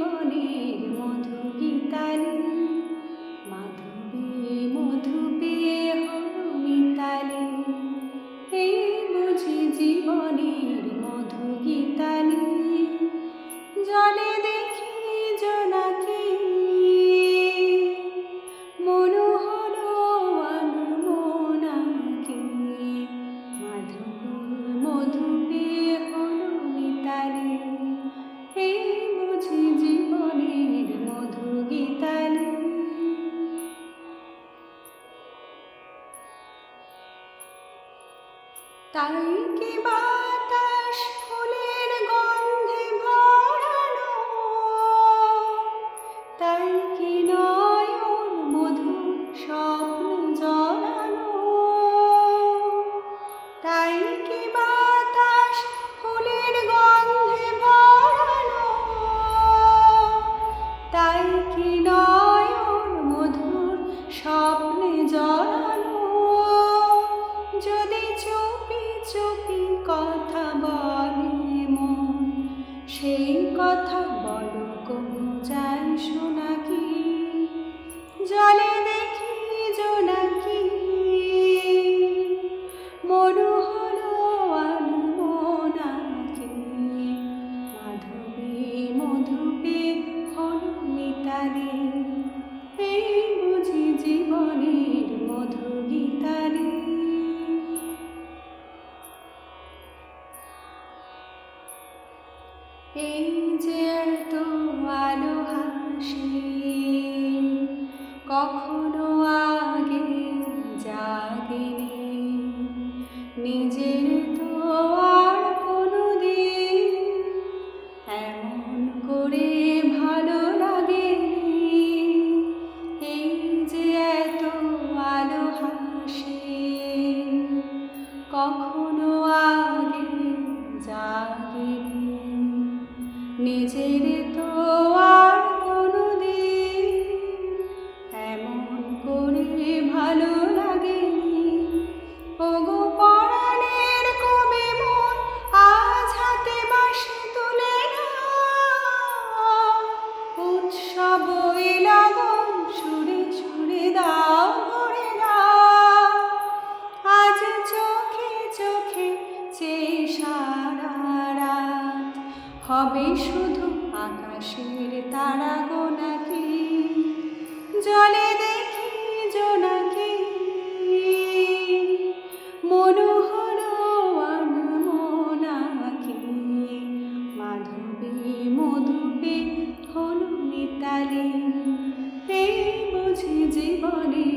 জীবনের মধু গীতালি, মাধবী মধু পেয়ে হলো মিতালি। এই বুঝি জীবনের মধু গীতালি, জলে দেখি জোনাকি, মনু হলো আনমনাকি। মাধবী মধু পেয়ে হলো মিতালি, এই বুঝি জীবনের মধু গীতালি। তাই কি বাতাস ফুলের গন্ধে ভরানো, তাই কি নয়ন মধুর স্বপ্ন জড়ানো। তাই কি বাতাস ফুলের গন্ধে ভরানো, তাই কি নয়ন মধুর স্বপ্নে জড়ানো। যদি চুপি চুপি কথা বলে মন, সেই কথা বলো কবু যায় শোনাকি। জলে দেখি জোনাকি, মনু হলো আনমনাকি। মাধবী মধু পেয়ে হলো মিতালি, এই বুঝি জীবনের মধু গীতালি। এই যে এত আলো হাসি, কখনো আগে জাগেনি। নিজের তো আর কোনোদিন এমন করে ভালো লাগেনি। এই যে এত আলো হাসি, কখনো আগে জাগেনি। নিজের তো আর কোনোদিন এমন করে ভালো লাগেনি। ওগো পরাণের কবি মন, আজ হাতে বাঁশি তুলে নাও। উৎসব ওই লগন সুরে সুরে দাও ভরে দাও। আজ চোখে চোখে চেয়ে সারা রাত হবে শুধু আকাশের তারা গোনাকি। জলে দেখি জোনাকি, মনু হলো আনমনাকি। মাধবী মধু পেয়ে হলো মিতালি, এই বুঝি জীবনে